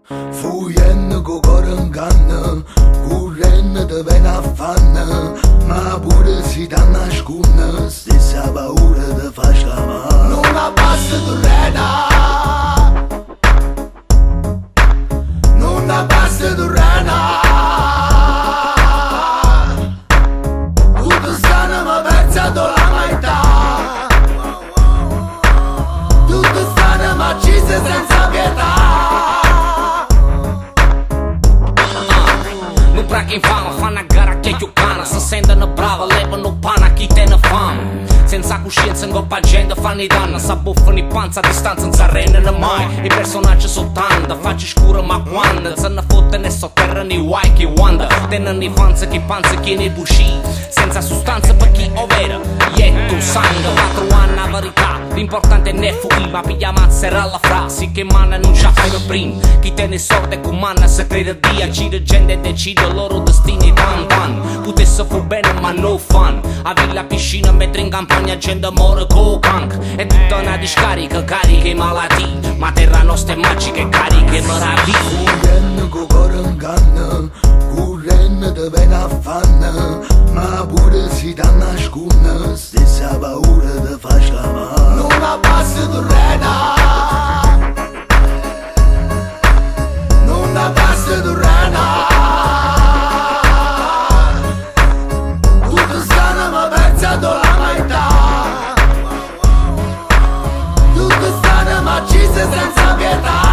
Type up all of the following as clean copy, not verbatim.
Fugendo con cuore in canna, correndo da ben affanna, ma pure si da nasconde, stessa paura di far scamare. Non abbassa tu rena, non abbassa tu rena, tutto stanno ma persato la metà, tutto stanno ma uccise senza pietà. Che infama, fanno a gara che più cana, si sentono brava, levano pana chi te ne fama. Senza coscienza in coppa gente fanno i danni, s'abbuffano i panza a distanza non si arrendono mai. I personaggi soltanto, faccia scura ma quando se ne fottono e sotterrano i guai che wanda. Tennano i fanza che panza chi ne busci, senza sostanza per chi ovvero ietto sangue. 4 anni a verità, l'importante è ne fuori, ma piglia mazzera alla frase che manna non ci fai per prima. Chi te ne sorte con manna se crede dia, gira gente e decide loro destini tan tan. Potesse fu bene ma no fun, a villa piscina mentre in campagna gente muore con cancro. È tutta una discarica, cariche malattie, ma terra nostra è magica, cariche meraviglie. Correndo con cuore in canna, correndo da ben affanna, ma pure si da nasconde, stessa paura di far scamare. Non abbassa tu rena, non abbassa tu rena, tutto stanno ma persato la metà, tutto stanno ma uccise senza pietà.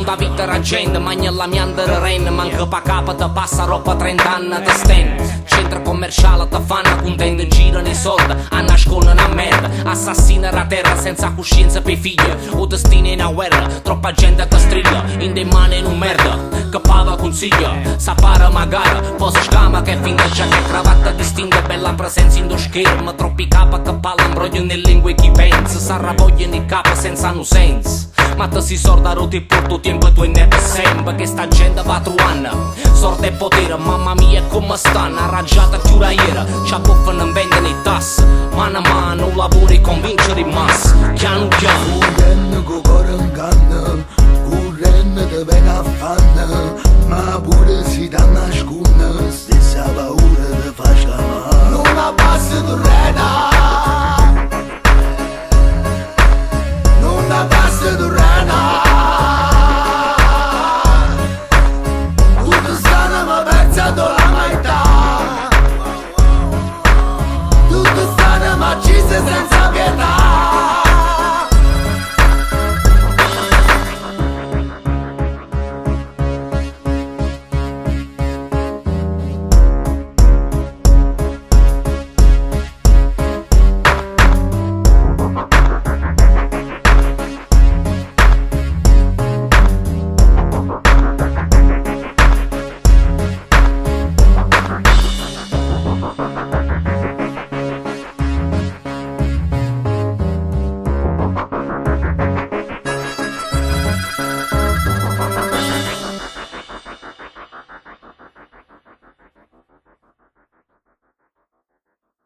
La vita raggiende, magna la miandra renna, manca pa capa te passa roba 30 anni te sten. Centro commerciale te fanno contento, girano i soldi, a nascondono a merda. Assassina la terra senza coscienza per figli, o destino in una guerra, troppa gente te strilla, in de mani in un merda, che pava consiglia, sapara magari, poi si scama che finta già che cravatta distingue, bella presenza in do schermo, troppi capa che palambroglio nelle lingue chi pensa, s'arravogliano i capi senza no senso. Ma te si sorda roti per tutto tempo e tu ne sempre che sta gente va truanna. Sorte e potere, mamma mia come stanno, arrangiata chiura ieri, ci abbuffano e vendono i tasse. Mano a mano lavori convincere i mass, piano piano. Correndo con cuore in canna, correndo da ben affanna, ma pure si da nasconde, stessa paura di far scamare. Non abbassa tu rena,